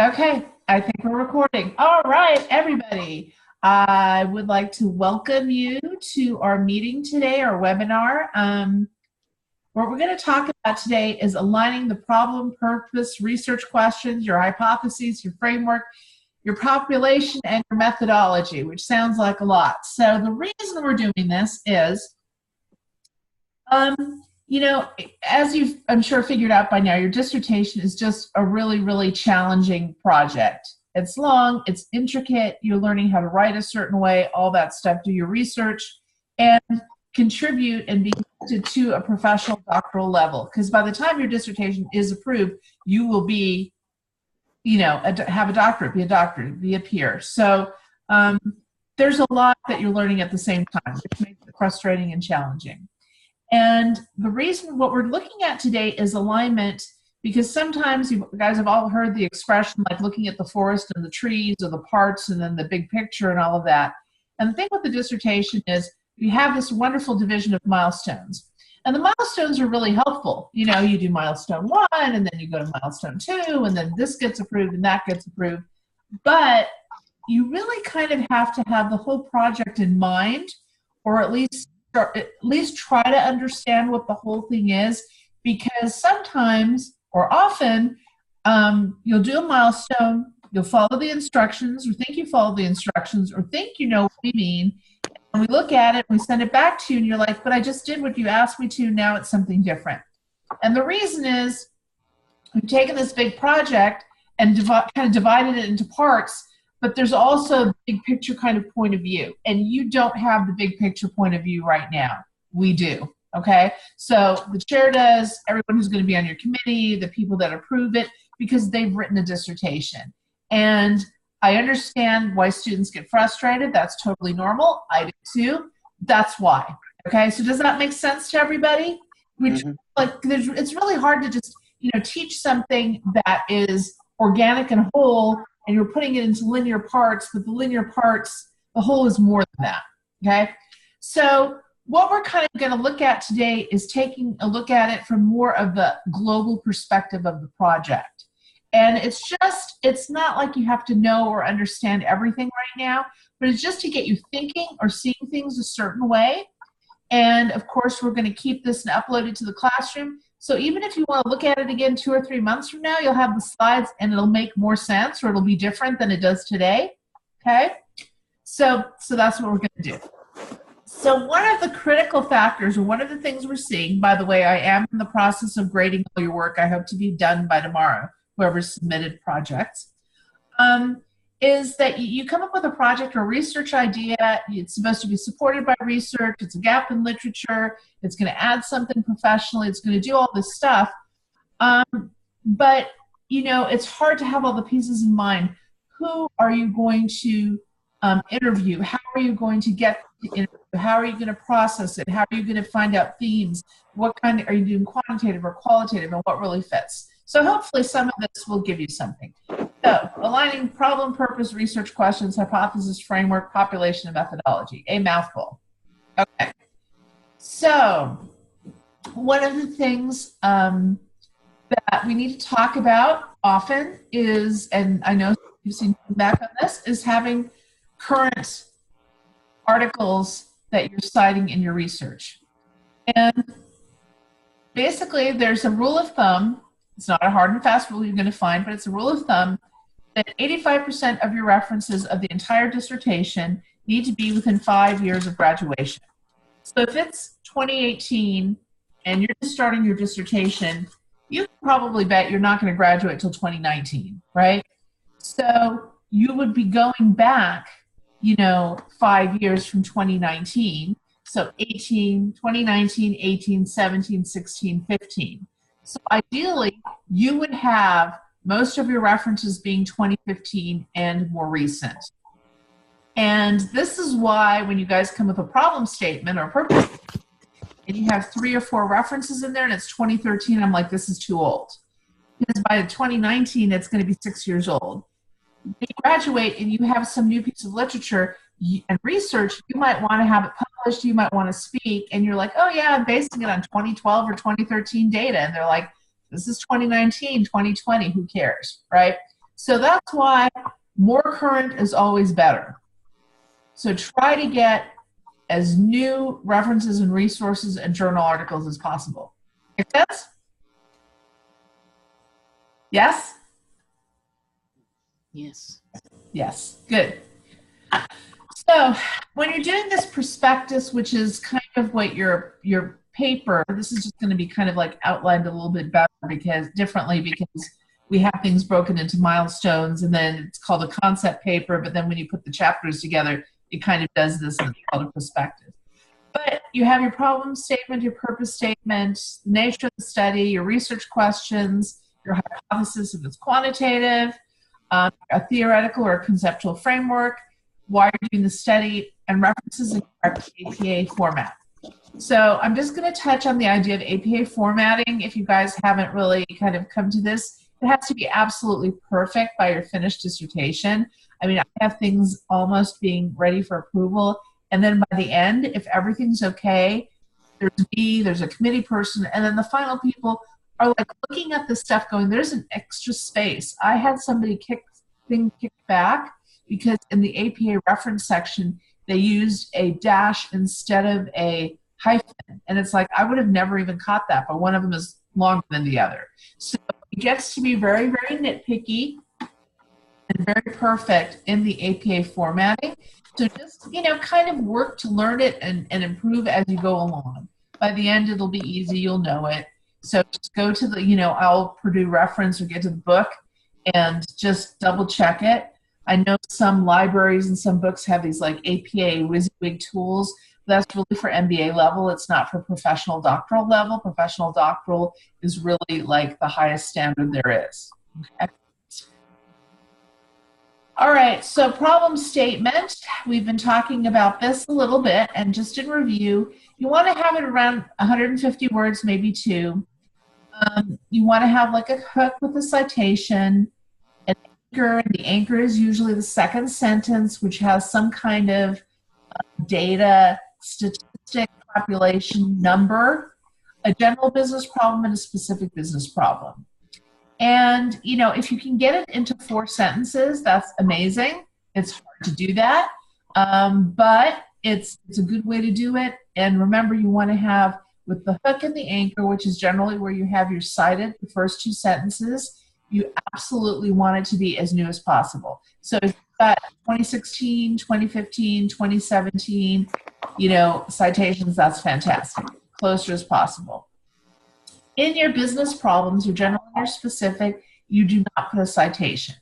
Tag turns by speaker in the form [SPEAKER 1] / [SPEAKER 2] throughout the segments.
[SPEAKER 1] Okay, I think we're recording. All right, everybody. I would like to welcome you to our meeting today, our webinar. What we're going to talk about today is aligning the problem, purpose, research questions, your hypotheses, your framework, your population, and your methodology, which sounds like a lot. So the reason we're doing this is, you know, as you've, I'm sure, figured out by now, your dissertation is just a really, really challenging project. It's long, it's intricate, you're learning how to write a certain way, all that stuff, do your research, and contribute and be connected to a professional doctoral level. Because by the time your dissertation is approved, you will be, you know, have a doctorate, be a doctor, be a peer. So there's a lot that you're learning at the same time, which makes it frustrating and challenging. And the reason what we're looking at today is alignment, because sometimes you guys have all heard the expression like looking at the forest and the trees or the parts and then the big picture and all of that. And the thing with the dissertation is you have this wonderful division of milestones. And the milestones are really helpful. You know, you do milestone 1 and then you go to milestone 2 and then this gets approved and that gets approved. But you really kind of have to have the whole project in mind, or at least try to understand what the whole thing is, because sometimes or often you'll do a milestone, you'll follow the instructions or think you follow the instructions or think you know what we mean, and we look at it and we send it back to you and you're like, but I just did what you asked me to, now it's something different. And the reason is we've taken this big project and kind of divided it into parts, but there's also the big picture kind of point of view. And you don't have the big picture point of view right now. We do, okay? So the chair does, everyone who's going to be on your committee, the people that approve it, because they've written a dissertation. And I understand why students get frustrated. That's totally normal. I do too. That's why, okay? So does that make sense to everybody? It's really hard to just, you know, teach something that is organic and whole, and you're putting it into linear parts, but the linear parts, the whole is more than that, okay? So what we're kind of going to look at today is taking a look at it from more of the global perspective of the project. And it's not like you have to know or understand everything right now, but it's just to get you thinking or seeing things a certain way. And of course, we're going to keep this and upload it to the classroom. So even if you want to look at it again 2 or 3 months from now, you'll have the slides and it'll make more sense, or it'll be different than it does today, okay? So that's what we're going to do. So one of the critical factors, or one of the things we're seeing, by the way, I am in the process of grading all your work. I hope to be done by tomorrow, whoever submitted projects, is that you come up with a project or a research idea. It's supposed to be supported by research. It's a gap in literature. It's going to add something professionally. It's going to do all this stuff. But, you know, it's hard to have all the pieces in mind. Who are you going to interview? How are you going to get the interview? How are you going to process it? How are you going to find out themes? What kind are you doing, quantitative or qualitative, and what really fits? So hopefully some of this will give you something. So, aligning problem, purpose, research questions, hypothesis, framework, population, and methodology. A mouthful. Okay. So, one of the things that we need to talk about often is, and I know you've seen feedback on this, is having current articles that you're citing in your research. And basically, there's a rule of thumb. It's not a hard and fast rule you're going to find, but it's a rule of thumb that 85% of your references of the entire dissertation need to be within 5 years of graduation. So if it's 2018 and you're just starting your dissertation, you can probably bet you're not going to graduate till 2019, right? So you would be going back, you know, 5 years from 2019. So 2019, 18, 17, 16, 15. So ideally, you would have most of your references being 2015 and more recent. And this is why when you guys come with a problem statement or purpose, and you have 3 or 4 references in there and it's 2013, I'm like, this is too old. Because by 2019, it's going to be 6 years old. When you graduate and you have some new piece of literature and research, you might want to have it published, you might want to speak, and you're like, oh yeah, I'm basing it on 2012 or 2013 data. And they're like, this is 2019, 2020, who cares, right? So that's why more current is always better. So try to get as new references and resources and journal articles as possible. Make sense? Yes?
[SPEAKER 2] Yes.
[SPEAKER 1] Yes, good. So when you're doing this prospectus, which is kind of what your paper, this is just going to be kind of like outlined a little bit better because we have things broken into milestones, and then it's called a concept paper, but then when you put the chapters together, it kind of does this, and it's called a prospectus. But you have your problem statement, your purpose statement, the nature of the study, your research questions, your hypothesis if it's quantitative, a theoretical or a conceptual framework, why you're doing the study, and references in APA format. So I'm just going to touch on the idea of APA formatting. If you guys haven't really kind of come to this, it has to be absolutely perfect by your finished dissertation. I mean, I have things almost being ready for approval, and then by the end, if everything's okay, there's me, there's a committee person, and then the final people are like looking at this stuff going, there's an extra space. I had somebody kicked back because in the APA reference section, they used a dash instead of a hyphen. And it's like, I would have never even caught that, but one of them is longer than the other. So it gets to be very, very nitpicky and very perfect in the APA formatting. So just, kind of work to learn it and improve as you go along. By the end, it'll be easy. You'll know it. So just go to the, I'll Purdue reference or get to the book and just double check it. I know some libraries and some books have these like APA WYSIWYG tools. That's really for MBA level. It's not for professional doctoral level. Professional doctoral is really like the highest standard there is. Okay. All right, so problem statement. We've been talking about this a little bit, and just in review, you want to have it around 150 words, maybe 2. You want to have like a hook with a citation, an anchor, and the anchor is usually the second sentence, which has some kind of data, statistic, population, number, a general business problem, and a specific business problem. And, if you can get it into 4 sentences, that's amazing. It's hard to do that, but it's a good way to do it. And remember, you want to have, with the hook and the anchor, which is generally where you have your cited, the first 2 sentences, you absolutely want it to be as new as possible. So if you've got 2016, 2015, 2017, citations, that's fantastic. Closer as possible. In your business problems, your general and your specific, you do not put a citation.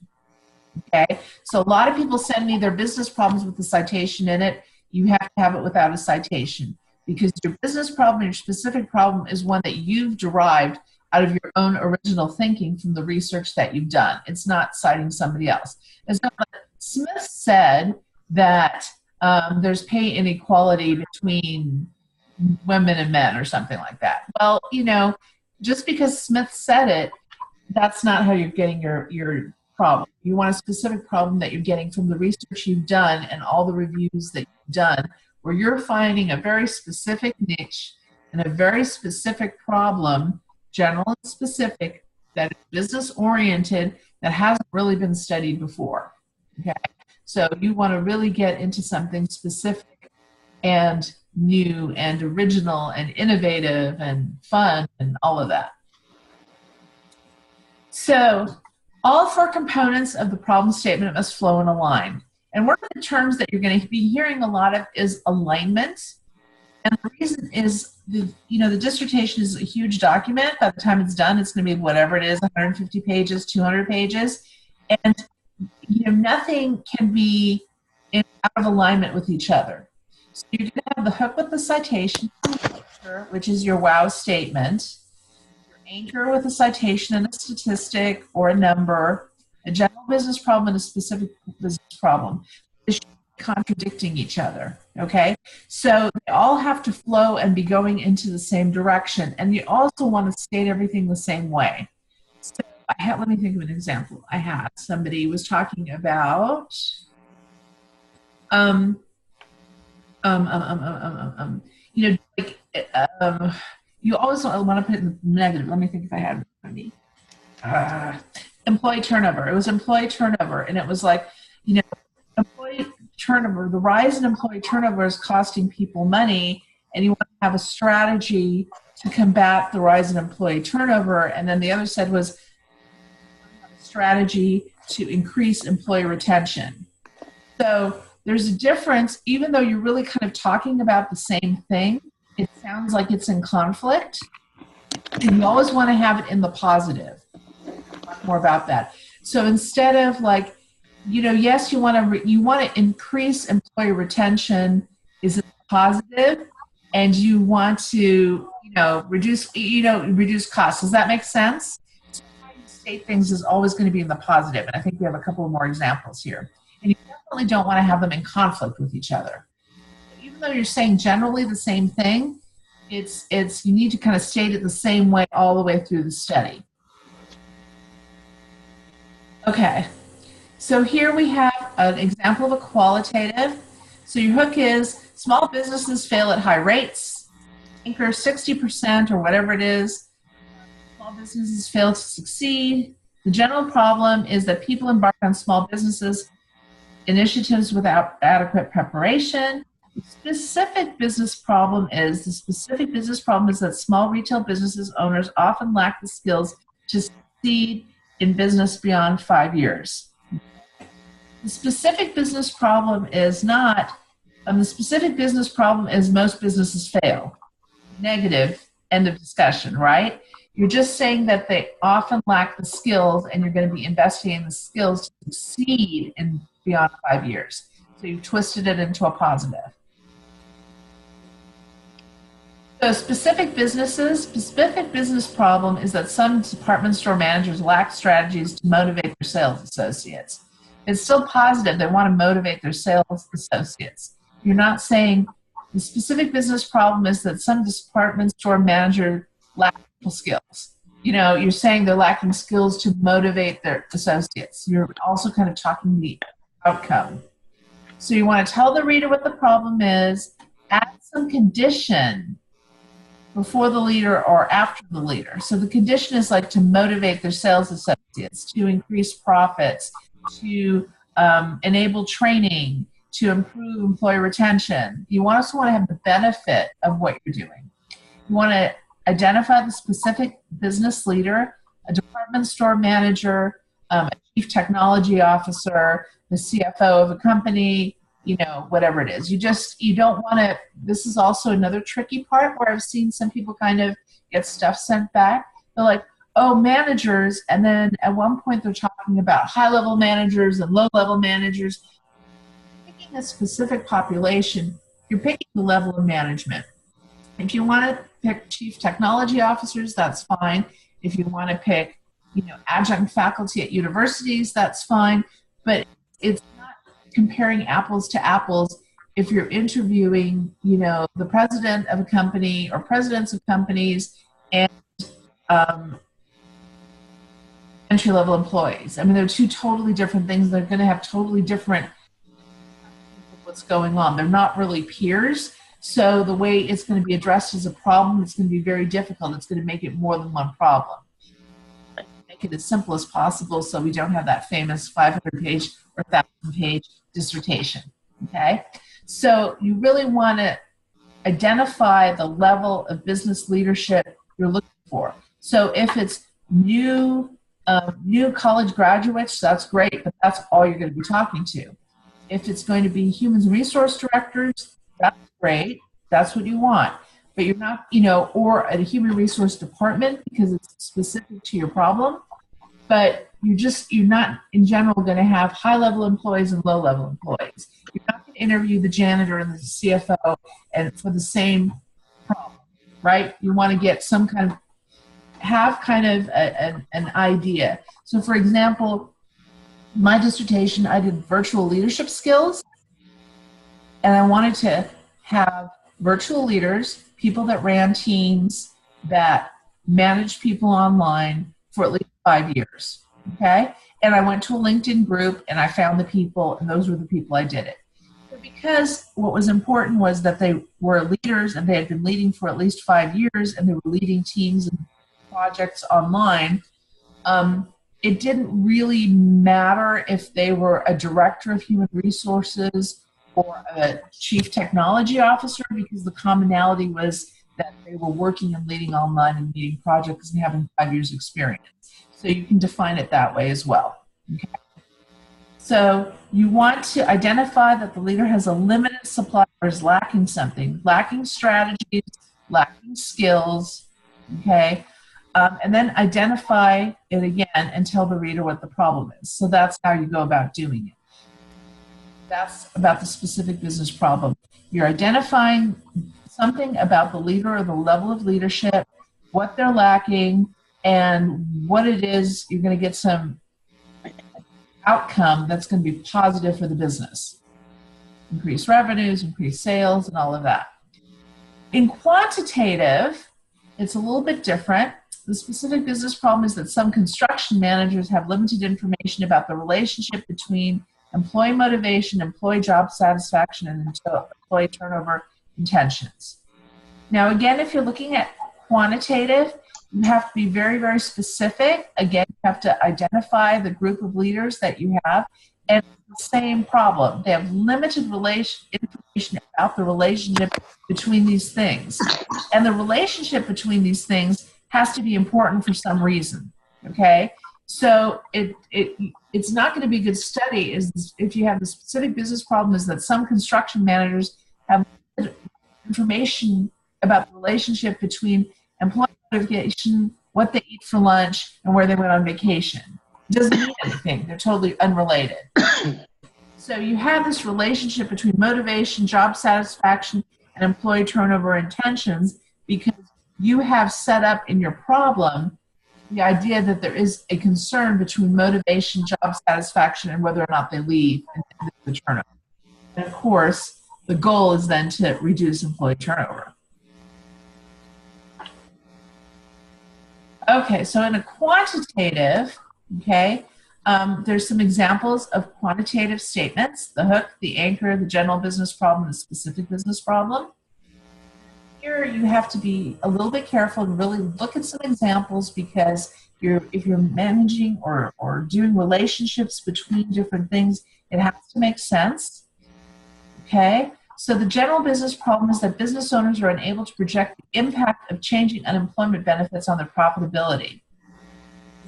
[SPEAKER 1] Okay? So a lot of people send me their business problems with the citation in it. You have to have it without a citation because your business problem and your specific problem is one that you've derived out of your own original thinking from the research that you've done. It's not citing somebody else. It's not like Smith said that there's pay inequality between women and men or something like that. Well, just because Smith said it, that's not how you're getting your problem. You want a specific problem that you're getting from the research you've done and all the reviews that you've done, where you're finding a very specific niche and a very specific problem, general and specific, that is business-oriented, that hasn't really been studied before. Okay? So you want to really get into something specific and new and original and innovative and fun and all of that. So all 4 components of the problem statement must flow in a line. And one of the terms that you're going to be hearing a lot of is alignment. And the reason is, the dissertation is a huge document. By the time it's done, it's going to be whatever it is, 150 pages, 200 pages. And nothing can be out of alignment with each other. So you're going to have the hook with the citation, which is your wow statement, your anchor with a citation and a statistic or a number, a general business problem and a specific business problem. They should be contradicting each other, okay? So they all have to flow and be going into the same direction, and you also want to state everything the same way. So let me think of an example. I had somebody was talking about you always want to put it in the negative. Let me think if I had it in me. employee turnover. It was employee turnover. And it was like, you know, employee turnover, the rise in employee turnover is costing people money, and you want to have a strategy to combat the rise in employee turnover. And then the other side was a strategy to increase employee retention. So there's a difference, even though you're really kind of talking about the same thing, it sounds like it's in conflict. And you always want to have it in the positive. Talk more about that. So instead of like, you know, yes, you want to increase employee retention is positive, and you want to, reduce costs. Does that make sense? So how you state things is always going to be in the positive, and I think we have a couple of more examples here. And you definitely don't want to have them in conflict with each other. Even though you're saying generally the same thing, it's you need to kind of state it the same way all the way through the study. Okay. So here we have an example of a qualitative. So your hook is small businesses fail at high rates. Anchor 60% or whatever it is. Small businesses fail to succeed. The general problem is that people embark on small businesses initiatives without adequate preparation. The specific business problem is that small retail businesses owners often lack the skills to succeed in business beyond 5 years. The specific business problem is not, the specific business problem is most businesses fail. Negative, end of discussion, right? You're just saying that they often lack the skills, and you're going to be investing in the skills to succeed in beyond 5 years. So you've twisted it into a positive. So specific business problem is that some department store managers lack strategies to motivate their sales associates. It's still positive. They want to motivate their sales associates. You're not saying the specific business problem is that some department store manager lack skills. You're saying they're lacking skills to motivate their associates. You're also kind of talking the outcome. So you want to tell the reader what the problem is, add some condition before the leader or after the leader. So the condition is like to motivate their sales associates, to increase profits, to enable training, to improve employee retention. You also want to have the benefit of what you're doing. You want to identify the specific business leader, a department store manager, a chief technology officer, the CFO of a company, whatever it is. You don't want to, this is also another tricky part where I've seen some people kind of get stuff sent back. They're like, oh, managers, and then at one point they're talking about high-level managers and low-level managers. Picking a specific population, you're picking the level of management. If you want to pick chief technology officers, that's fine. If you want to pick, adjunct faculty at universities, that's fine. But it's not comparing apples to apples if you're interviewing, the president of a company or presidents of companies and entry-level employees. I mean, they're two totally different things. They're going to have totally different what's going on. They're not really peers. So the way it's going to be addressed as a problem, it's going to be very difficult. It's going to make it more than one problem. Make it as simple as possible so we don't have that famous 500-page or 1,000-page dissertation. Okay? So you really want to identify the level of business leadership you're looking for. So if it's new college graduates, that's great, but that's all you're going to be talking to. If it's going to be human resource directors, that's great. That's what you want. But you're not, or a human resource department because it's specific to your problem. But you're not in general going to have high-level employees and low-level employees. You're not going to interview the janitor and the CFO and for the same problem, right? You want to get some kind of an idea. So for example, my dissertation, I did virtual leadership skills, and I wanted to have virtual leaders, people that ran teams that managed people online for at least 5 years, okay? And I went to a LinkedIn group and I found the people, and those were the people I did it. But because what was important was that they were leaders and they had been leading for at least 5 years and they were leading teams and projects online, it didn't really matter if they were a director of human resources or a chief technology officer, because the commonality was that they were working and leading online and leading projects and having 5 years experience. So you can define it that way as well. Okay? So you want to identify that the leader has a limited supply or is lacking something, lacking strategies, lacking skills, okay? And then identify it again and tell the reader what the problem is. So that's how you go about doing it. That's about the specific business problem. You're identifying something about the leader or the level of leadership, what they're lacking, and what it is. You're going to get some outcome that's going to be positive for the business. Increase revenues, increase sales, and all of that. In quantitative, it's a little bit different. The specific business problem is that some construction managers have limited information about the relationship between employee motivation, employee job satisfaction, and employee turnover intentions. Now, again, if you're looking at quantitative, you have to be very, very specific. Again, you have to identify the group of leaders that you have, and the same problem. They have limited information about the relationship between these things. And the relationship between these things has to be important for some reason, okay? So it's not going to be a good study if you have the specific business problem is that some construction managers have information about the relationship between employee motivation, what they eat for lunch, and where they went on vacation. It doesn't mean anything. They're totally unrelated. So you have this relationship between motivation, job satisfaction, and employee turnover intentions because you have set up in your problem the idea that there is a concern between motivation, job satisfaction, and whether or not they leave and the turnover. And of course, the goal is then to reduce employee turnover. Okay, so in a quantitative, okay, there's some examples of quantitative statements: the hook, the anchor, the general business problem, the specific business problem. Here you have to be a little bit careful and really look at some examples because if you're managing or doing relationships between different things, it has to make sense, okay? So the general business problem is that business owners are unable to project the impact of changing unemployment benefits on their profitability.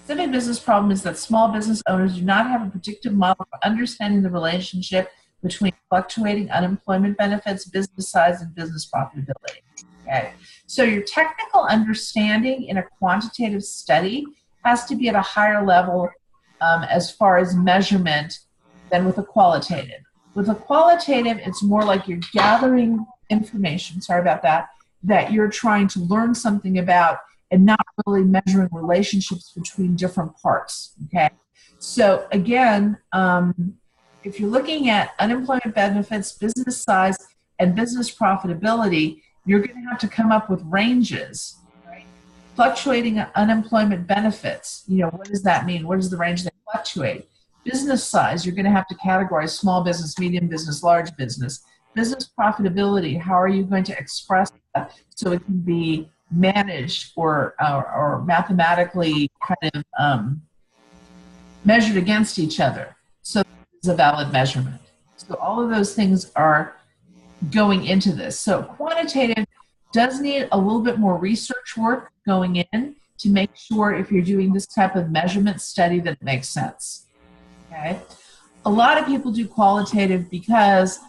[SPEAKER 1] The specific business problem is that small business owners do not have a predictive model for understanding the relationship between fluctuating unemployment benefits, business size, and business profitability. Okay. So your technical understanding in a quantitative study has to be at a higher level as far as measurement than with a qualitative. With a qualitative, it's more like you're gathering information, sorry about that, that you're trying to learn something about and not really measuring relationships between different parts, okay? So again, if you're looking at unemployment benefits, business size, and business profitability, you're going to have to come up with ranges, right? Fluctuating unemployment benefits, what does that mean? What is the range that fluctuate? Business size, you're going to have to categorize small business, medium business, large business. Business profitability, how are you going to express that so it can be managed or mathematically kind of measured against each other so it's a valid measurement. So all of those things are going into this. So quantitative does need a little bit more research work going in to make sure if you're doing this type of measurement study that it makes sense. Okay. A lot of people do qualitative because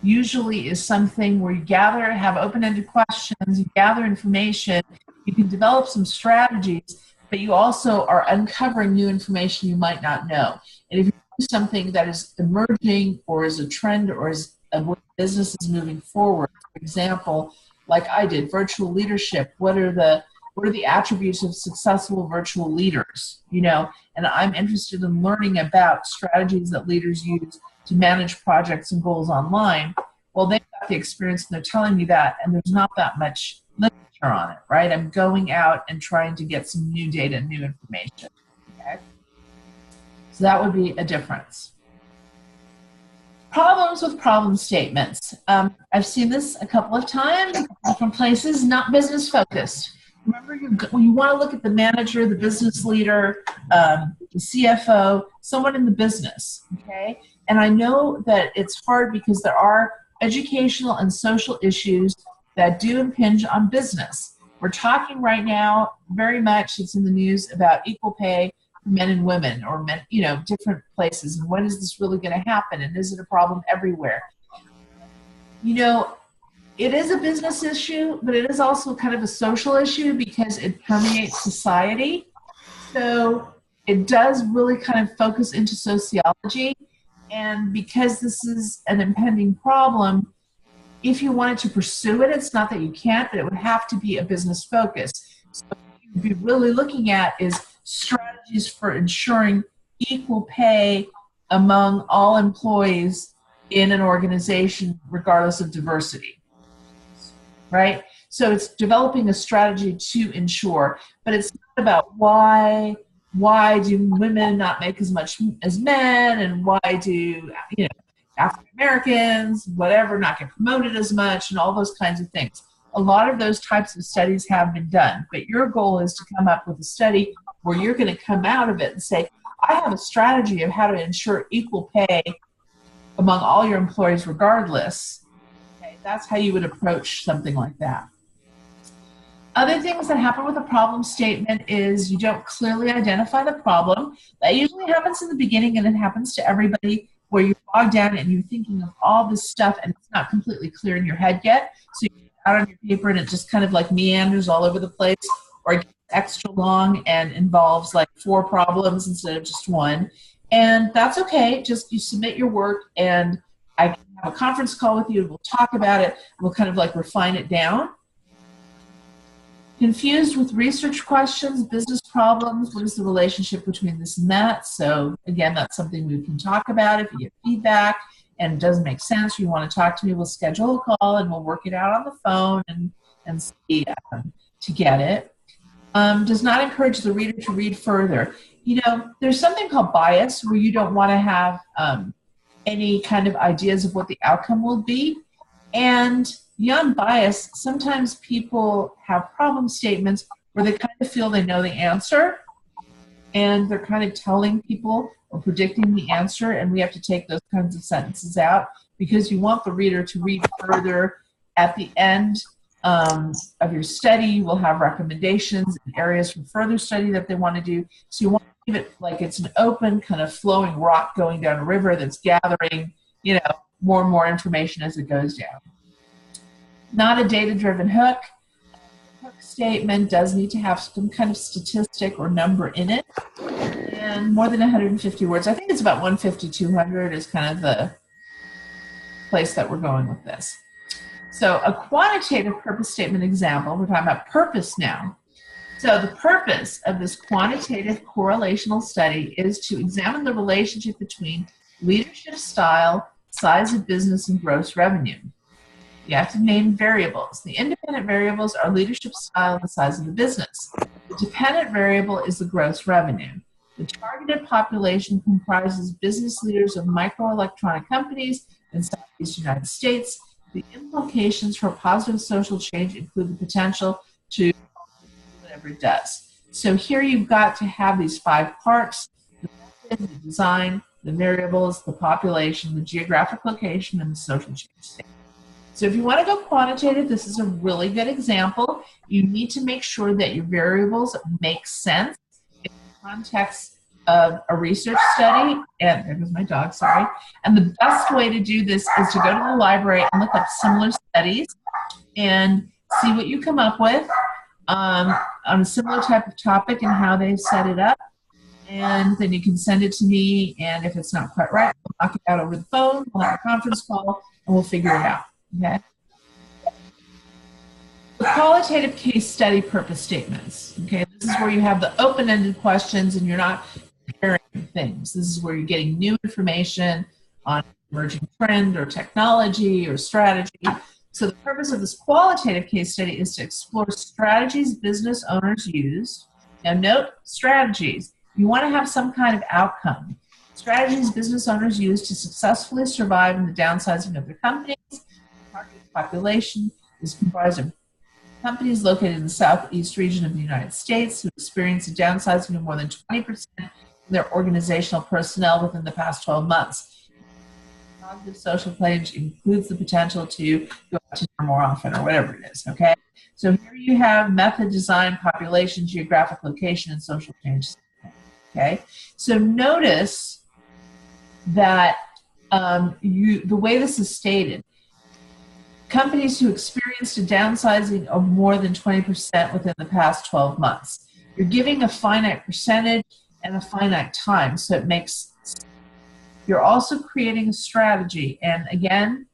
[SPEAKER 1] usually is something where you gather, have open-ended questions, you gather information, you can develop some strategies, but you also are uncovering new information you might not know. And if you do something that is emerging or is a trend or is a business is moving forward, for example, like I did, virtual leadership, what are the attributes of successful virtual leaders, and I'm interested in learning about strategies that leaders use to manage projects and goals online. Well, they've got the experience and they're telling me that, and there's not that much literature on it, right? I'm going out and trying to get some new data and new information, okay? So that would be a difference. Problems with problem statements. I've seen this a couple of times, different places, not business focused. Remember, you want to look at the manager, the business leader, the CFO, someone in the business, okay? And I know that it's hard because there are educational and social issues that do impinge on business. We're talking right now, very much, it's in the news, about equal pay for men and women, or men, you know, different places. And when is this really going to happen? And is it a problem everywhere? You know, it is a business issue, but it is also kind of a social issue because it permeates society. So it does really kind of focus into sociology. And because this is an impending problem, if you wanted to pursue it, it's not that you can't, but it would have to be a business focus. So what you'd be really looking at is strategies for ensuring equal pay among all employees in an organization, regardless of diversity. Right? So it's developing a strategy to ensure, but it's not about why do women not make as much as men, and why do, you know, African Americans, whatever, not get promoted as much, and all those kinds of things. A lot of those types of studies have been done, but your goal is to come up with a study where you're going to come out of it and say, I have a strategy of how to ensure equal pay among all your employees regardless. That's how you would approach something like that. Other things that happen with a problem statement is you don't clearly identify the problem. That usually happens in the beginning, and it happens to everybody, where you're bogged down and you're thinking of all this stuff and it's not completely clear in your head yet. So you get it out on your paper and it just kind of like meanders all over the place, or it gets extra long and involves like 4 problems instead of just 1. And that's okay. Just you submit your work, and I can have a conference call with you, and we'll talk about it. We'll kind of like refine it down. Confused with research questions, business problems, what is the relationship between this and that? So again, that's something we can talk about. If you get feedback and it doesn't make sense, or you want to talk to me, we'll schedule a call and we'll work it out on the phone and see to get it. Does not encourage the reader to read further. You know, there's something called bias, where you don't want to have any kind of ideas of what the outcome will be. And beyond bias, sometimes people have problem statements where they kind of feel they know the answer, and they're kind of telling people or predicting the answer, and we have to take those kinds of sentences out because you want the reader to read further. At the end of your study, you will have recommendations and areas for further study that they want to do. So you want to give it like it's an open kind of flowing rock going down a river that's gathering, you know, more and more information as it goes down. Not a data-driven hook. The hook statement does need to have some kind of statistic or number in it, and more than 150 words. I think it's about 150, 200 is kind of the place that we're going with this. So a quantitative purpose statement example, we're talking about purpose now. So the purpose of this quantitative correlational study is to examine the relationship between leadership style, size of business, and gross revenue. You have to name variables. The independent variables are leadership style and the size of the business. The dependent variable is the gross revenue. The targeted population comprises business leaders of microelectronic companies in Southeast United States. The implications for positive social change include the potential to do whatever it does. So here you've got to have these 5 parts: the method, the design, the variables, the population, the geographic location, and the social change state. So if you want to go quantitative, this is a really good example. You need to make sure that your variables make sense in the context of a research study. And there goes my dog, sorry. And the best way to do this is to go to the library and look up similar studies and see what you come up with on a similar type of topic and how they set it up. And then you can send it to me, and if it's not quite right, we'll knock it out over the phone, we'll have a conference call, and we'll figure it out. Okay. The qualitative case study purpose statements. Okay, this is where you have the open-ended questions and you're not comparing things. This is where you're getting new information on emerging trend or technology or strategy. So the purpose of this qualitative case study is to explore strategies business owners use. Now note strategies. You want to have some kind of outcome. Strategies business owners use to successfully survive in the downsizing of their companies. Target population is comprised of Companies located in the southeast region of the United States who experienced a downsizing of more than 20% of their organizational personnel within the past 12 months. Positive social change includes the potential to go out to dinner more often or whatever it is, okay? So here you have method, design, population, geographic location, and social change, okay? So notice that the way this is stated, companies who experienced a downsizing of more than 20% within the past 12 months. You're giving a finite percentage and a finite time, so it makes sense. You're also creating a strategy, and again,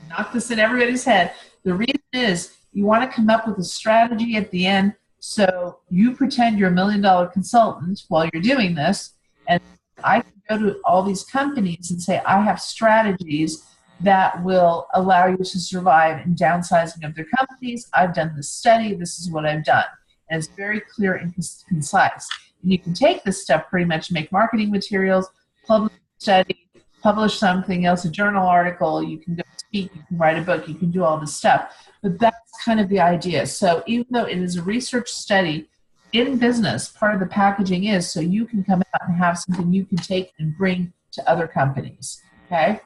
[SPEAKER 1] knock this in everybody's head. The reason is you want to come up with a strategy at the end, so you pretend you're $1 million consultant while you're doing this, and I can go to all these companies and say, I have strategies that will allow you to survive in downsizing of their companies. I've done this study. This is what I've done. And it's very clear and concise. And you can take this stuff pretty much, make marketing materials, publish a study, publish something else, a journal article. You can go speak, you can write a book, you can do all this stuff. But that's kind of the idea. So even though it is a research study, in business, part of the packaging is so you can come out and have something you can take and bring to other companies, okay?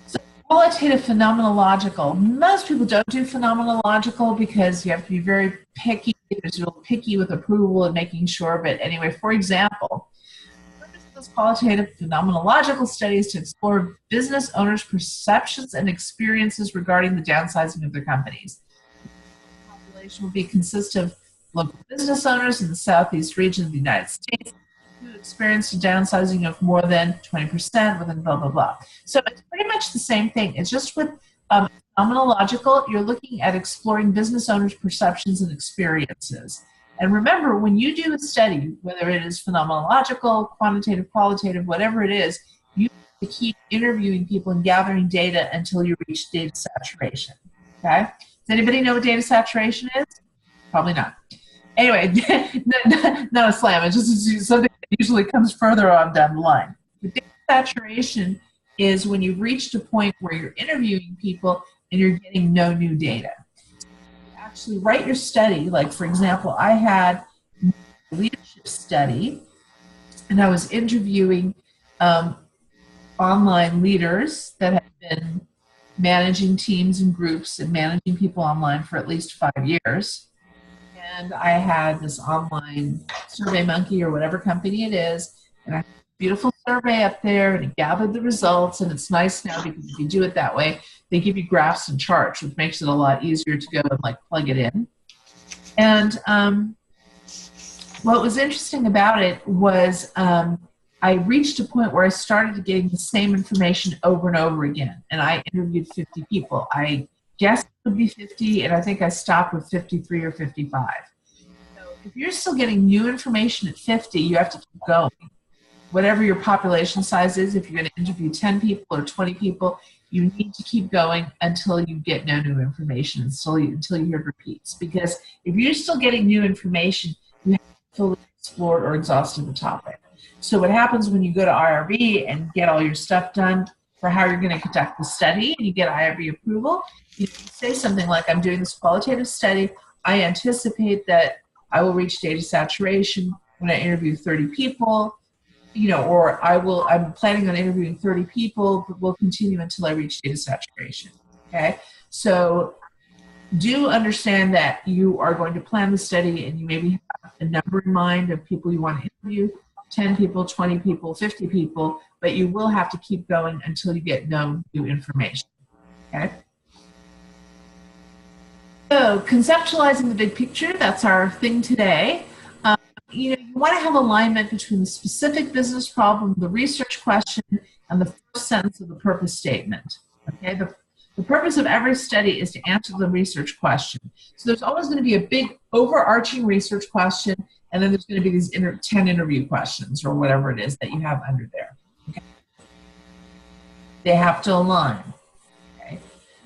[SPEAKER 1] So qualitative phenomenological. Most people don't do phenomenological because you have to be very picky. There's a little picky with approval and making sure. But anyway, for example, the purpose of those qualitative phenomenological studies to explore business owners' perceptions and experiences regarding the downsizing of their companies. Will consist of local business owners in the southeast region of the United States who experienced a downsizing of more than 20% within blah, blah, blah. So it's pretty much the same thing. It's just with phenomenological, you're looking at exploring business owners' perceptions and experiences. And remember, when you do a study, whether it is phenomenological, quantitative, qualitative, whatever it is, you have to keep interviewing people and gathering data until you reach data saturation, okay? Does anybody know what data saturation is? Probably not. Anyway, not a slam. It's just something that usually comes further on down the line. But data saturation is when you've reached a point where you're interviewing people and you're getting no new data. So you actually write your study. Like, for example, I had a leadership study, and I was interviewing online leaders that have been managing teams and groups and managing people online for at least 5 years. And I had this online SurveyMonkey or whatever company it is, and I had a beautiful survey up there, and it gathered the results, and it's nice now because if you do it that way, they give you graphs and charts, which makes it a lot easier to go and like plug it in. And what was interesting about it was I reached a point where I started getting the same information over and over again, and I interviewed 50 people. I guessed it would be 50, and I think I stopped with 53 or 55. So if you're still getting new information at 50, you have to keep going. Whatever your population size is, if you're going to interview 10 people or 20 people, you need to keep going until you get no new information, until you hear repeats. Because if you're still getting new information, you have to fully explored or exhausted the topic. So what happens when you go to IRB and get all your stuff done for how you're going to conduct the study and you get IRB approval, you say something like, I'm doing this qualitative study. I anticipate that I will reach data saturation when I interview 30 people, or I'm planning on interviewing 30 people, but we'll continue until I reach data saturation, okay? So do understand that you are going to plan the study and you maybe have a number in mind of people you want to interview, 10 people, 20 people, 50 people, but you will have to keep going until you get no new information, okay? So conceptualizing the big picture, that's our thing today. You want to have alignment between the specific business problem, the research question, and the first sentence of the purpose statement, okay? The purpose of every study is to answer the research question. So there's always going to be a big overarching research question, and then there's going to be these 10 interview questions or whatever it is that you have under there. Okay? They have to align. Okay?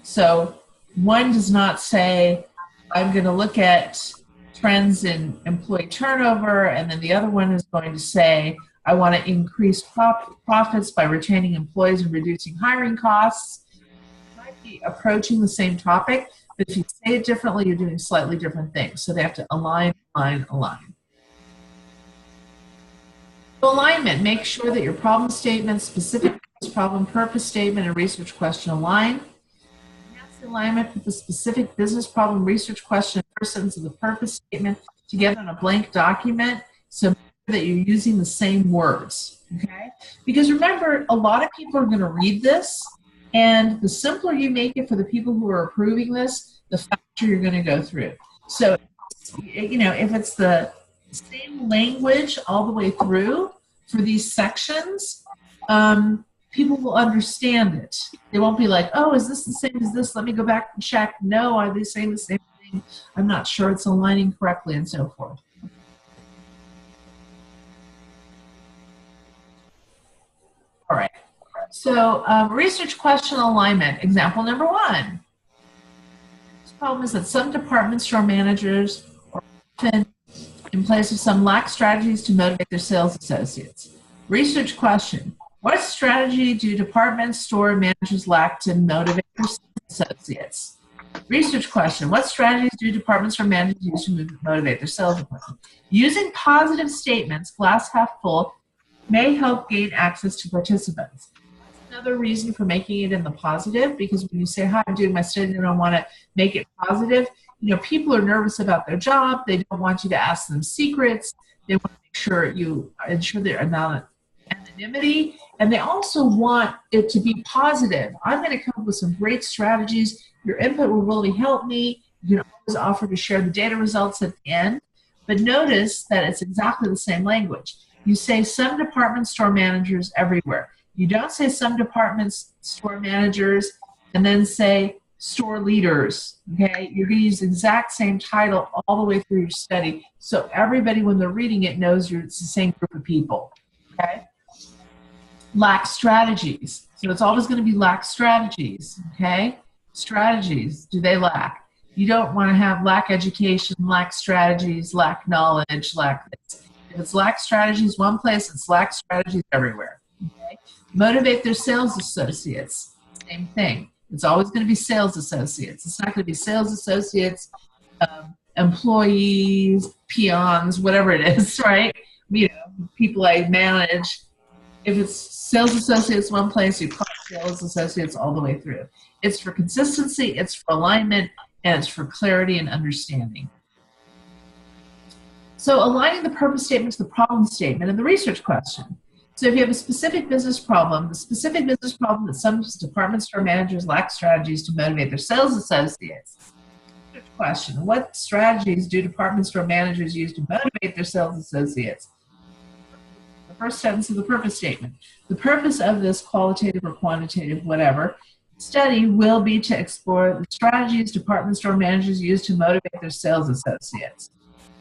[SPEAKER 1] So one does not say, I'm going to look at trends in employee turnover, and then the other one is going to say, I want to increase profits by retaining employees and reducing hiring costs. You might be approaching the same topic, But if you say it differently, you're doing slightly different things. So they have to align, align, align. Alignment, make sure that your problem statement, specific problem, purpose statement, and research question align. Enhance the alignment with the specific business problem, research question, and first sentence of the purpose statement together on a blank document, so that you're using the same words, okay? Because remember, a lot of people are going to read this, and the simpler you make it for the people who are approving this, the faster you're going to go through. So, you know, if it's the same language all the way through for these sections, people will understand it. They won't be like, oh, is this the same as this? Let me go back and check. No, are they saying the same thing? I'm not sure it's aligning correctly, and so forth. All right. So research question alignment. Example number 1. This problem is that some departments or managers are often in place of some lack strategies to motivate their sales associates. Research question. What strategy do departments, store managers lack to motivate their sales associates? Research question. What strategies do departments or managers use to motivate their sales department? Using positive statements, glass half full, may help gain access to participants. That's another reason for making it in the positive, because when you say, hi, I'm doing my study and I want to make it positive, you know, people are nervous about their job. They don't want you to ask them secrets. They want to make sure you ensure their anonymity. And they also want it to be positive. I'm going to come up with some great strategies. Your input will really help me. You can always offer to share the data results at the end. But notice that it's exactly the same language. You say some departments, store managers everywhere. You don't say some departments, store managers, and then say store leaders, okay? You're going to use the exact same title all the way through your study, so everybody, when they're reading it, knows it's the same group of people, okay? Lack strategies. So it's always going to be lack strategies, okay? Strategies, do they lack? You don't want to have lack education, lack strategies, lack knowledge, lack this. If it's lack strategies one place, it's lack strategies everywhere, okay? Motivate their sales associates, same thing. It's always going to be sales associates. It's not going to be sales associates, employees, peons, whatever it is, right? You know, people I manage. If it's sales associates one place, you call sales associates all the way through. It's for consistency, it's for alignment, and it's for clarity and understanding. So aligning the purpose statement to the problem statement and the research question. So if you have a specific business problem, the specific business problem that some department store managers lack strategies to motivate their sales associates. Question, what strategies do department store managers use to motivate their sales associates? The first sentence of the purpose statement. The purpose of this qualitative or quantitative, whatever, study will be to explore the strategies department store managers use to motivate their sales associates.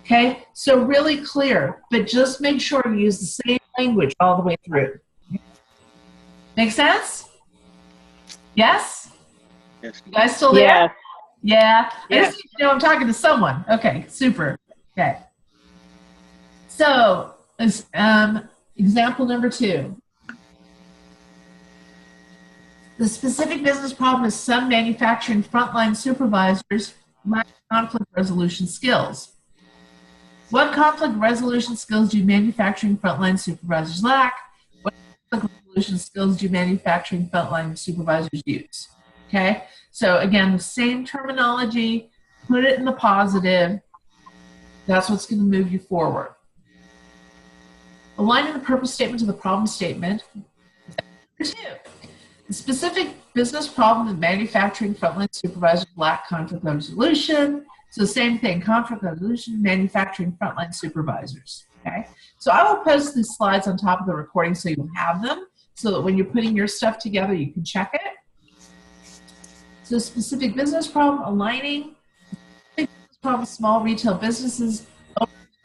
[SPEAKER 1] Okay, so really clear, but just make sure you use the same language all the way through. Make sense? Yes?
[SPEAKER 2] Yes.
[SPEAKER 1] You guys still there?
[SPEAKER 3] Yeah.
[SPEAKER 1] Yeah.
[SPEAKER 3] Yeah.
[SPEAKER 1] I just need to know I'm talking to someone. Okay, super. Okay. So, example number 2. The specific business problem is some manufacturing frontline supervisors lack conflict resolution skills. What conflict resolution skills do manufacturing frontline supervisors lack? What conflict resolution skills do manufacturing frontline supervisors use? Okay, so again, the same terminology, put it in the positive. That's what's going to move you forward. Aligning the purpose statement to the problem statement. Number 2, the specific business problem that manufacturing frontline supervisors lack conflict resolution. So same thing, conflict resolution, manufacturing frontline supervisors, okay? So I will post these slides on top of the recording so you have them, so that when you're putting your stuff together, you can check it. So specific business problem, aligning. Business problem, small retail businesses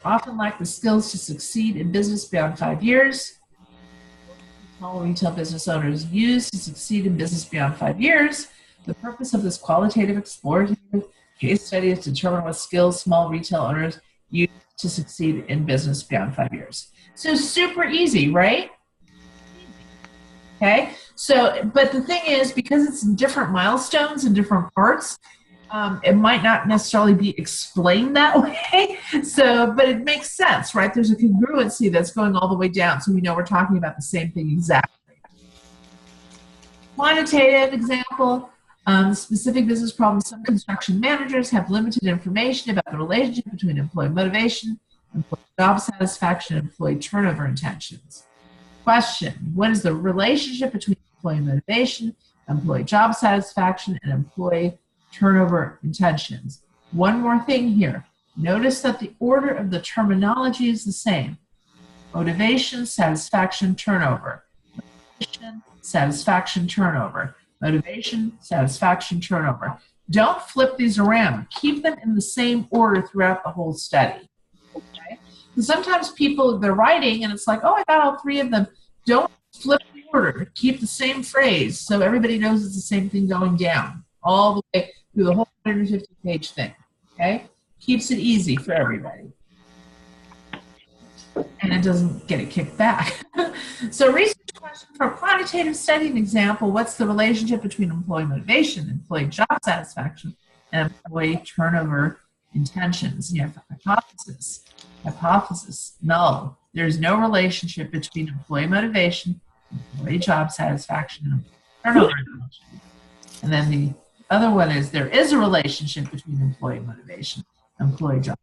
[SPEAKER 1] often lack the skills to succeed in business beyond 5 years. Small retail business owners use to succeed in business beyond 5 years. The purpose of this qualitative explorative case study is to determine what skills small retail owners use to succeed in business beyond 5 years. So super easy, right? Okay, so, but the thing is, because it's in different milestones and different parts, It might not necessarily be explained that way, but it makes sense, right? There's a congruency that's going all the way down, so we know we're talking about the same thing exactly. Quantitative example, specific business problems. Some construction managers have limited information about the relationship between employee motivation, employee job satisfaction, and employee turnover intentions. Question, what is the relationship between employee motivation, employee job satisfaction, and employee turnover intentions? One more thing here. Notice that the order of the terminology is the same. Motivation, satisfaction, turnover. Motivation, satisfaction, turnover. Motivation, satisfaction, turnover. Don't flip these around. Keep them in the same order throughout the whole study. Okay? Because sometimes people, they're writing and it's like, oh, I got all three of them. Don't flip the order. Keep the same phrase so everybody knows it's the same thing going down all the way through the whole 150-page thing. Okay? Keeps it easy for everybody. And it doesn't get it kicked back. So research question for a quantitative study, an example, what's the relationship between employee motivation, employee job satisfaction, and employee turnover intentions? You have hypothesis. Hypothesis, null. There's no relationship between employee motivation, employee job satisfaction, and turnover intentions. And then the other one is there is a relationship between employee motivation, employee job.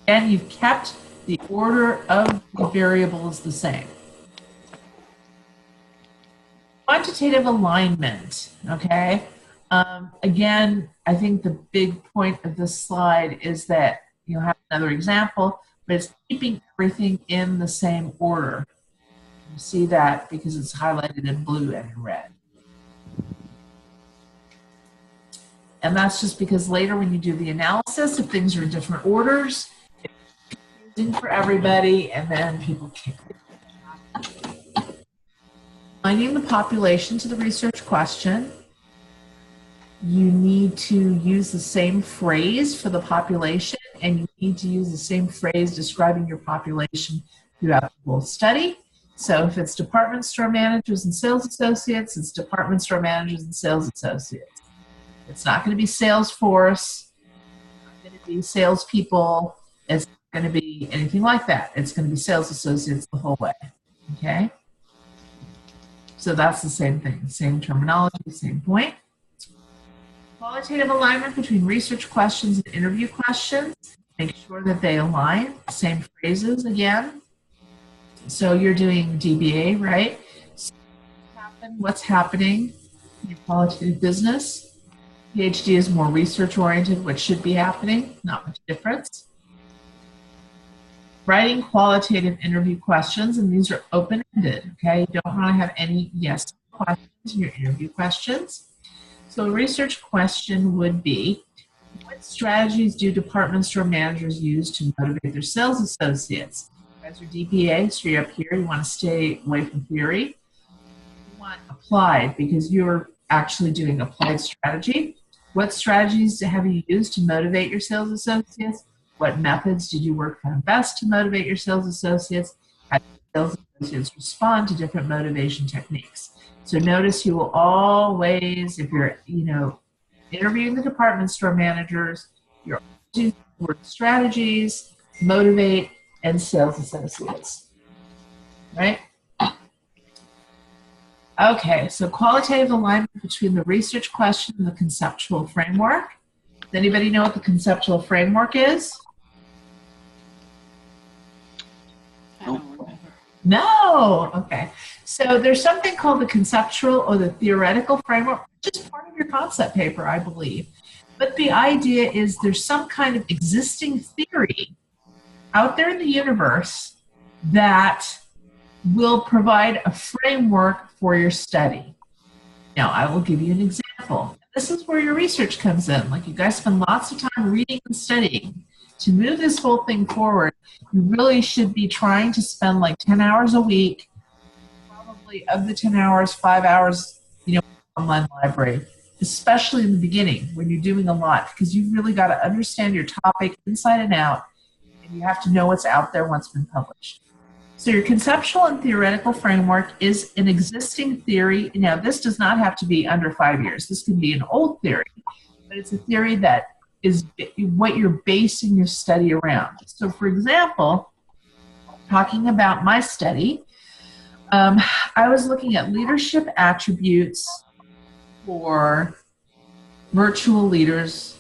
[SPEAKER 1] And you've kept the order of the variables the same. Quantitative alignment, okay? Again, I think the big point of this slide is that you'll have another example, but it's keeping everything in the same order. You see that because it's highlighted in blue and in red. And that's just because later when you do the analysis, if things are in different orders, it's confusing for everybody, and then people can't. Aligning the population to the research question, you need to use the same phrase for the population, and you need to use the same phrase describing your population throughout the whole study. So if it's department store managers and sales associates, it's department store managers and sales associates. It's not going to be sales force, it's not going to be salespeople, it's not going to be anything like that. It's going to be sales associates the whole way, okay? So that's the same thing, same terminology, same point. Qualitative alignment between research questions and interview questions. Make sure that they align, same phrases again. So you're doing DBA, right? So what's happening in your qualitative business? PhD is more research-oriented, what should be happening, not much difference. Writing qualitative interview questions, and these are open-ended, okay? You don't want to have any yes questions in your interview questions. So a research question would be, what strategies do department store managers use to motivate their sales associates? You guys are DBA, so you're up here, you want to stay away from theory. You want applied, because you're actually doing applied strategy. What strategies have you used to motivate your sales associates? What methods did you work on best to motivate your sales associates? How do sales associates respond to different motivation techniques? So notice you will always, if you're, interviewing the department store managers, you're using the word strategies, motivate, and sales associates, right? Okay, so qualitative alignment between the research question and the conceptual framework. Does anybody know what the conceptual framework is?
[SPEAKER 2] I don't remember.
[SPEAKER 1] No, okay. So there's something called the conceptual or the theoretical framework, which is part of your concept paper, I believe. But the idea is there's some kind of existing theory out there in the universe that will provide a framework for your study. Now, I will give you an example. This is where your research comes in. Like, you guys spend lots of time reading and studying. To move this whole thing forward, you really should be trying to spend like 10 hours a week, probably of the 10 hours, 5 hours, online library, especially in the beginning when you're doing a lot, because you've really got to understand your topic inside and out, and you have to know what's out there once it's been published. So your conceptual and theoretical framework is an existing theory. Now, this does not have to be under 5 years. This can be an old theory, but it's a theory that is what you're basing your study around. So, for example, talking about my study, I was looking at leadership attributes for virtual leaders,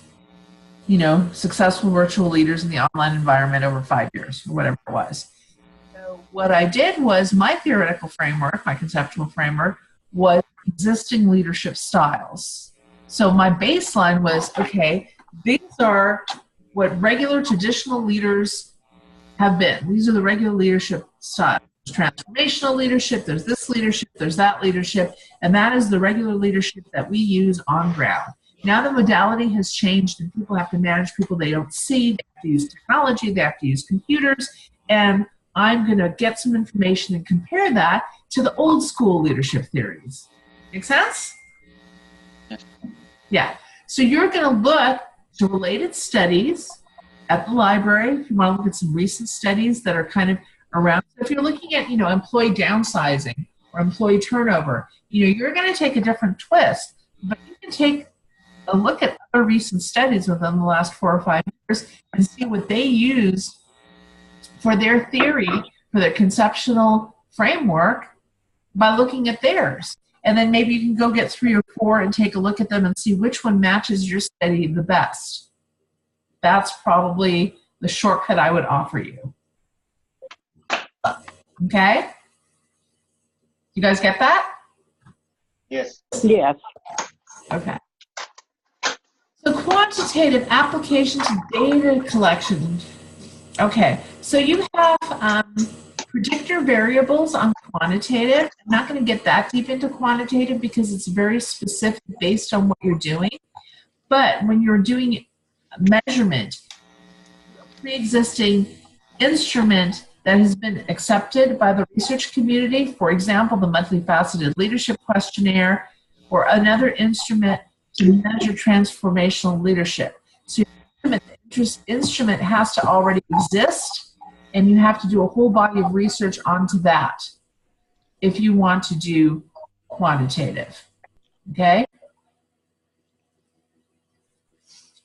[SPEAKER 1] you know, successful virtual leaders in the online environment over 5 years, or whatever it was. So what I did was my theoretical framework, my conceptual framework, was existing leadership styles. So my baseline was, okay, these are what regular traditional leaders have been. These are the regular leadership styles. There's transformational leadership, there's this leadership, there's that leadership, and that is the regular leadership that we use on ground. Now the modality has changed and people have to manage people they don't see, they have to use technology, they have to use computers, and I'm going to get some information and compare that to the old school leadership theories. Make sense?
[SPEAKER 2] Yes.
[SPEAKER 1] Yeah. So you're going to look to related studies at the library. If you want to look at some recent studies that are kind of around. So if you're looking at, you know, employee downsizing or employee turnover, you know, you're going to take a different twist, but you can take a look at other recent studies within the last 4 or 5 years and see what they use for their theory, for their conceptual framework by looking at theirs. And then maybe you can go get 3 or 4 and take a look at them and see which one matches your study the best. That's probably the shortcut I would offer you. Okay? You guys get that?
[SPEAKER 3] Yes.
[SPEAKER 4] Yes.
[SPEAKER 1] Okay. So quantitative application to data collection. Okay, so you have predictor variables on quantitative. I'm not going to get that deep into quantitative because it's very specific based on what you're doing. But when you're doing measurement, pre-existing instrument that has been accepted by the research community, for example, the monthly faceted leadership questionnaire, or another instrument to measure transformational leadership. So your instrument has to already exist, and you have to do a whole body of research onto that if you want to do quantitative. Okay?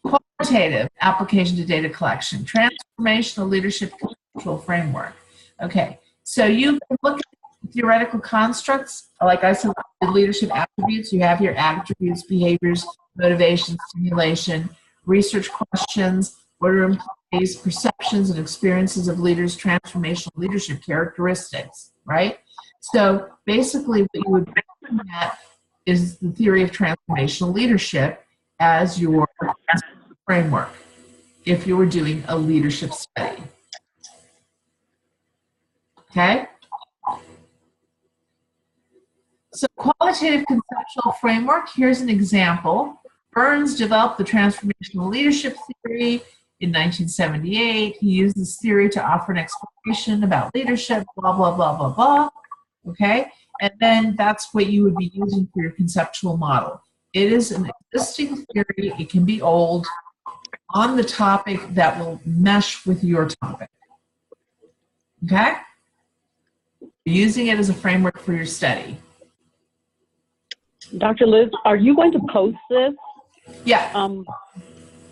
[SPEAKER 1] Qualitative application to data collection, transformational leadership conceptual framework. Okay, so you can look at theoretical constructs, like I said, leadership attributes. You have your attributes, behaviors, motivation, stimulation, research questions, what are employees' perceptions and experiences of leaders, transformational leadership characteristics, right? So basically what you would be looking at is the theory of transformational leadership as your framework if you were doing a leadership study. Okay? So qualitative conceptual framework, here's an example. Burns developed the transformational leadership theory in 1978. He used this theory to offer an explanation about leadership, blah, blah, blah, blah, blah. Okay? And then that's what you would be using for your conceptual model. It is an existing theory. It can be old on the topic that will mesh with your topic. Okay? You're using it as a framework for your study.
[SPEAKER 4] Dr. Liz, are you going to post this?
[SPEAKER 1] Yeah.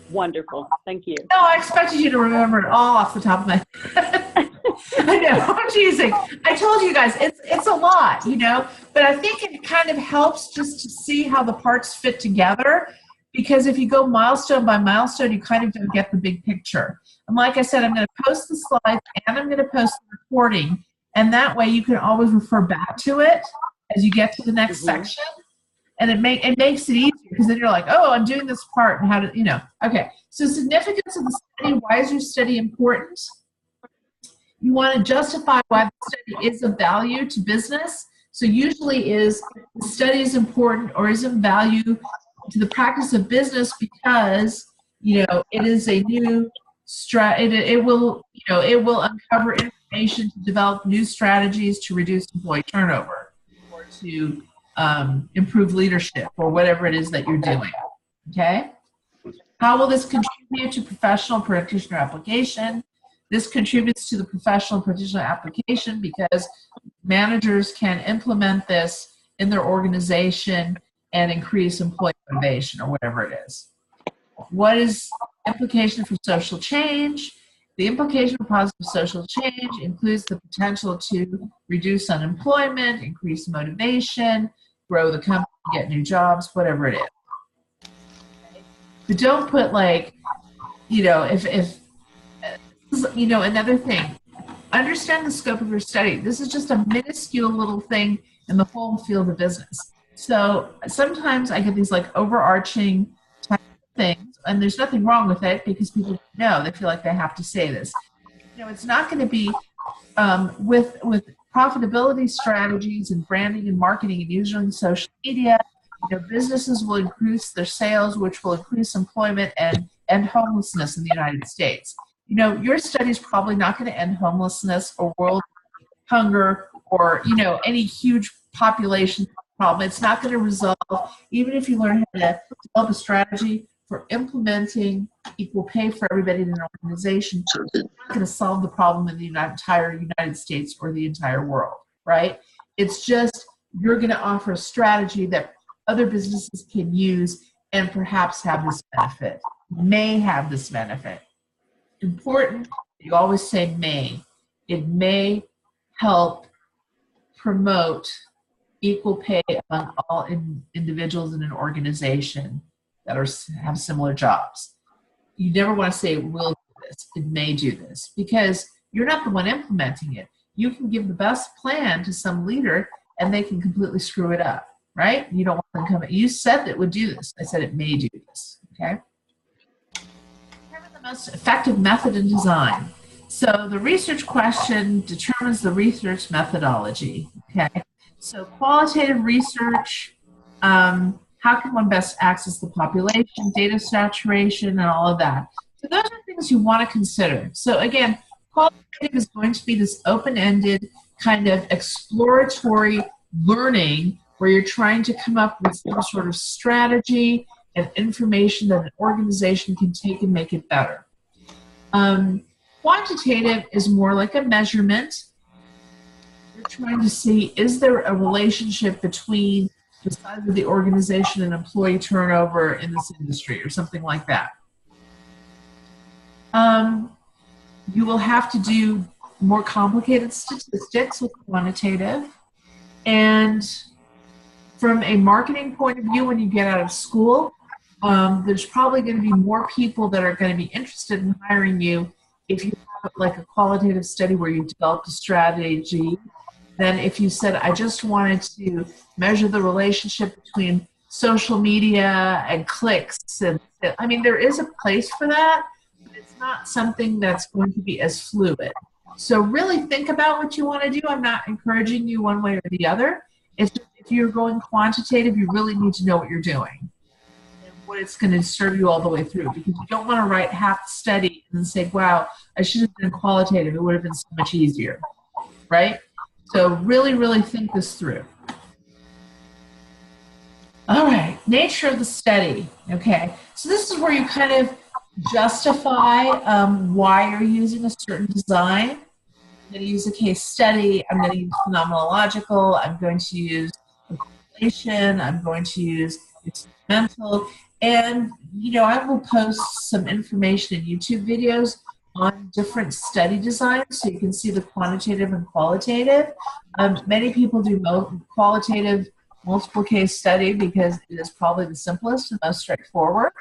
[SPEAKER 4] Wonderful. Thank you.
[SPEAKER 1] No, I expected you to remember it all off the top of my head. I know, I'm teasing. I told you guys, it's a lot, you know, but I think it kind of helps just to see how the parts fit together, because if you go milestone by milestone, you kind of don't get the big picture. And like I said, I'm going to post the slides and I'm going to post the recording, and that way you can always refer back to it as you get to the next section. And it makes it easier, because then you're like, oh, I'm doing this part, and how to, you know. Okay, so significance of the study. Why is your study important? You want to justify why the study is of value to business. So usually is the study is important or is of value to the practice of business because, you know, it is a new it will uncover information to develop new strategies to reduce employee turnover or to improve leadership or whatever it is that you're doing. Okay? How will this contribute to professional practitioner application? This contributes to the professional and professional application because managers can implement this in their organization and increase employee motivation or whatever it is. What is implication for social change? The implication for positive social change includes the potential to reduce unemployment, increase motivation, grow the company, get new jobs, whatever it is. But don't put like, if another thing, understand the scope of your study. This is just a minuscule little thing in the whole field of business. So sometimes I get these like overarching type of things, and there's nothing wrong with it because people know, they feel like they have to say this. It's not going to be with profitability strategies and branding and marketing and using social media. Businesses will increase their sales, which will increase employment and end homelessness in the United States. Your study is probably not going to end homelessness or world hunger or, any huge population problem. It's not going to resolve, even if you learn how to develop a strategy for implementing equal pay for everybody in an organization. It's not going to solve the problem in the entire United States or the entire world, right? It's just you're going to offer a strategy that other businesses can use and perhaps have this benefit, may have this benefit. Important, you always say may. It may help promote equal pay among all individuals in an organization that have similar jobs. You never want to say it will do this, it may do this, because you're not the one implementing it. You can give the best plan to some leader and they can completely screw it up, right? You don't want them to come. You said that it would do this. I said it may do this, okay? Determine the most effective method in design. So the research question determines the research methodology, okay? So qualitative research, how can one best access the population, data saturation, and all of that? So those are things you want to consider. So again, qualitative is going to be this open-ended kind of exploratory learning where you're trying to come up with some sort of strategy and information that an organization can take and make it better. Quantitative is more like a measurement. You're trying to see, is there a relationship between the size of the organization and employee turnover in this industry or something like that. You will have to do more complicated statistics with quantitative. And from a marketing point of view, when you get out of school, there's probably going to be more people that are going to be interested in hiring you if you have like a qualitative study where you developed a strategy than if you said, I just wanted to measure the relationship between social media and clicks. And I mean, there is a place for that, but it's not something that's going to be as fluid. So really think about what you want to do. I'm not encouraging you one way or the other. It's just, if you're going quantitative, you really need to know what you're doing and what it's going to serve you all the way through, because you don't want to write half the study and then say, wow, I should have done qualitative. It would have been so much easier, right? So really, really think this through. All right, nature of the study. Okay, so this is where you kind of justify why you're using a certain design. I'm going to use a case study. I'm going to use phenomenological. I'm going to use correlation. I'm going to use experimental. And, I will post some information in YouTube videos on different study designs so you can see the quantitative and qualitative. Many people do qualitative multiple case study because it is probably the simplest and most straightforward.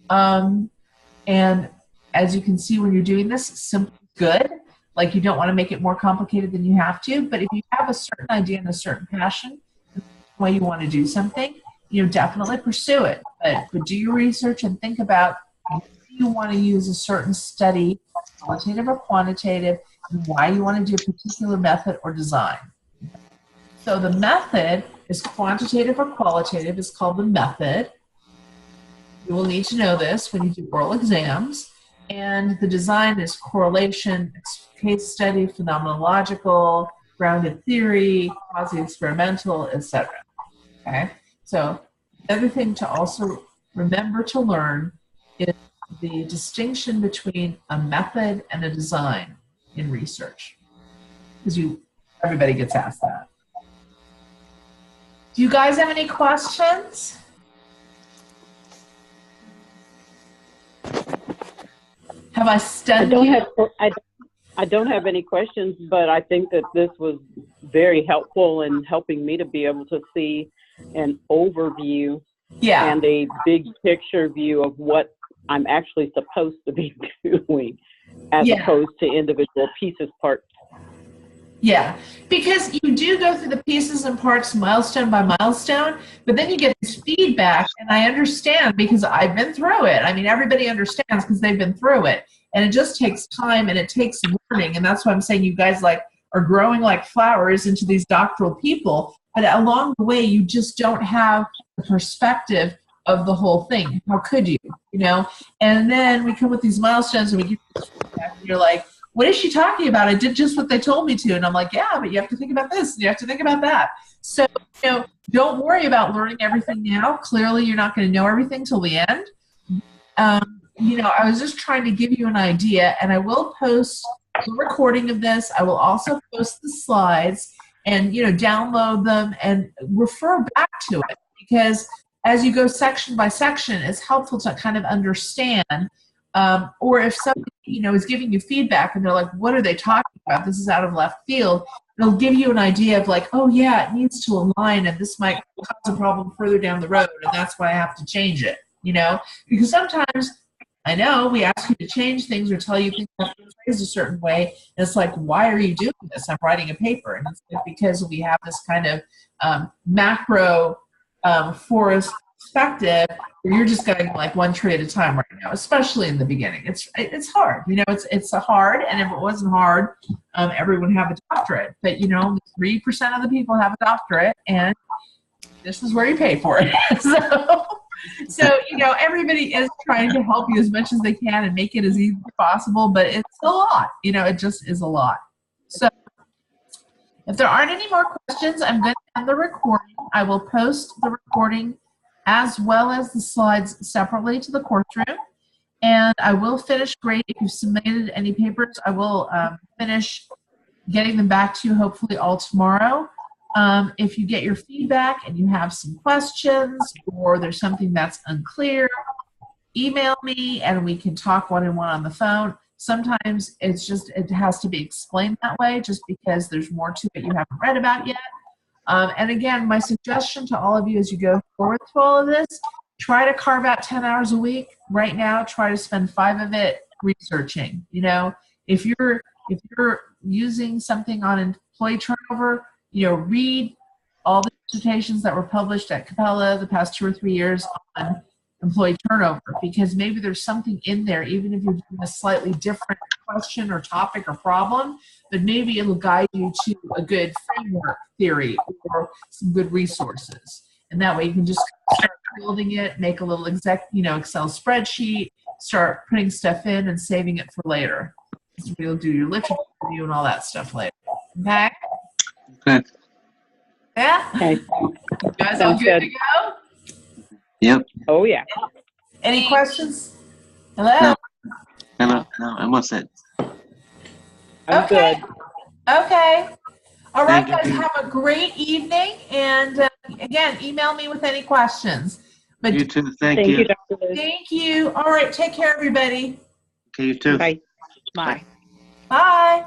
[SPEAKER 1] And as you can see when you're doing this, simple is good. Like you don't want to make it more complicated than you have to, but if you have a certain idea and a certain passion, the way you want to do something, definitely pursue it. But do your research and think about why you want to use a certain study, qualitative or quantitative, and why you want to do a particular method or design. So the method is quantitative or qualitative. It's called the method. You will need to know this when you do oral exams. And the design is correlation, case study, phenomenological, grounded theory, quasi-experimental, etc. Okay? So the other thing to also remember to learn is the distinction between a method and a design. in research? Because everybody gets asked that. Do you guys have any questions? Have I stunned you?
[SPEAKER 4] I don't have any questions, but I think that this was very helpful in helping me to be able to see an overview and a big picture view of what I'm actually supposed to be doing, as opposed to individual pieces, parts.
[SPEAKER 1] Yeah, because you do go through the pieces and parts milestone by milestone, but then you get this feedback, and I understand because I've been through it. I mean, everybody understands because they've been through it, and it just takes time and it takes learning, and that's why I'm saying you guys are growing like flowers into these doctoral people, but along the way, you just don't have the perspective of the whole thing. How could you, And then we come with these milestones, and we get feedback, and you're like, what is she talking about? I did just what they told me to. And I'm like, yeah, but you have to think about this, and you have to think about that. So, don't worry about learning everything now. Clearly, you're not going to know everything till the end. I was just trying to give you an idea, and I will post the recording of this. I will also post the slides and, download them and refer back to it, because as you go section by section, it's helpful to kind of understand. Or if somebody, is giving you feedback and they're like, what are they talking about? This is out of left field. It'll give you an idea of like, oh yeah, it needs to align, and this might cause a problem further down the road, and that's why I have to change it, Because sometimes, I know, we ask you to change things or tell you things have to be phrased a certain way, and it's like, why are you doing this? I'm writing a paper. And it's because we have this kind of macro forest perspective where you're just going like one tree at a time right now, especially in the beginning. It's hard, it's hard, and if it wasn't hard, everyone would have a doctorate. But only 3% of the people have a doctorate, and this is where you pay for it. So everybody is trying to help you as much as they can and make it as easy as possible, but it's a lot. It just is a lot. So if there aren't any more questions, I'm going to end the recording. I will post the recording as well as the slides separately to the course room. And I will finish grade. If you've submitted any papers, I will finish getting them back to you hopefully all tomorrow. If you get your feedback and you have some questions or there's something that's unclear, email me and we can talk one-on-one on the phone. Sometimes it has to be explained that way just because there's more to it you haven't read about yet. And again, my suggestion to all of you as you go forward to all of this, try to carve out 10 hours a week. Right now, try to spend 5 of it researching. If you're using something on employee turnover, read all the dissertations that were published at Capella the past 2 or 3 years on employee turnover, because maybe there's something in there, even if you're doing a slightly different question or topic or problem, but maybe it'll guide you to a good framework theory or some good resources. And that way you can just start building it, make a little Excel spreadsheet, start putting stuff in and saving it for later. So we'll do your literature review and all that stuff later. Okay?
[SPEAKER 5] Okay.
[SPEAKER 1] Yeah?
[SPEAKER 4] Okay.
[SPEAKER 1] You guys all good to go?
[SPEAKER 5] Yep.
[SPEAKER 4] Oh, yeah.
[SPEAKER 1] Any questions? Hello?
[SPEAKER 5] No, I'm all set.
[SPEAKER 4] I'm
[SPEAKER 1] Okay.
[SPEAKER 4] good.
[SPEAKER 1] Okay. All right,
[SPEAKER 5] Thank
[SPEAKER 1] guys,
[SPEAKER 5] you.
[SPEAKER 1] have a great evening. And again, email me with any questions. But
[SPEAKER 5] You too. Thank
[SPEAKER 4] Thank
[SPEAKER 5] you.
[SPEAKER 4] you, Dr. Liz.
[SPEAKER 1] thank you. All right, take care, everybody.
[SPEAKER 5] Okay, you too.
[SPEAKER 4] Bye.
[SPEAKER 2] Bye.
[SPEAKER 1] Bye.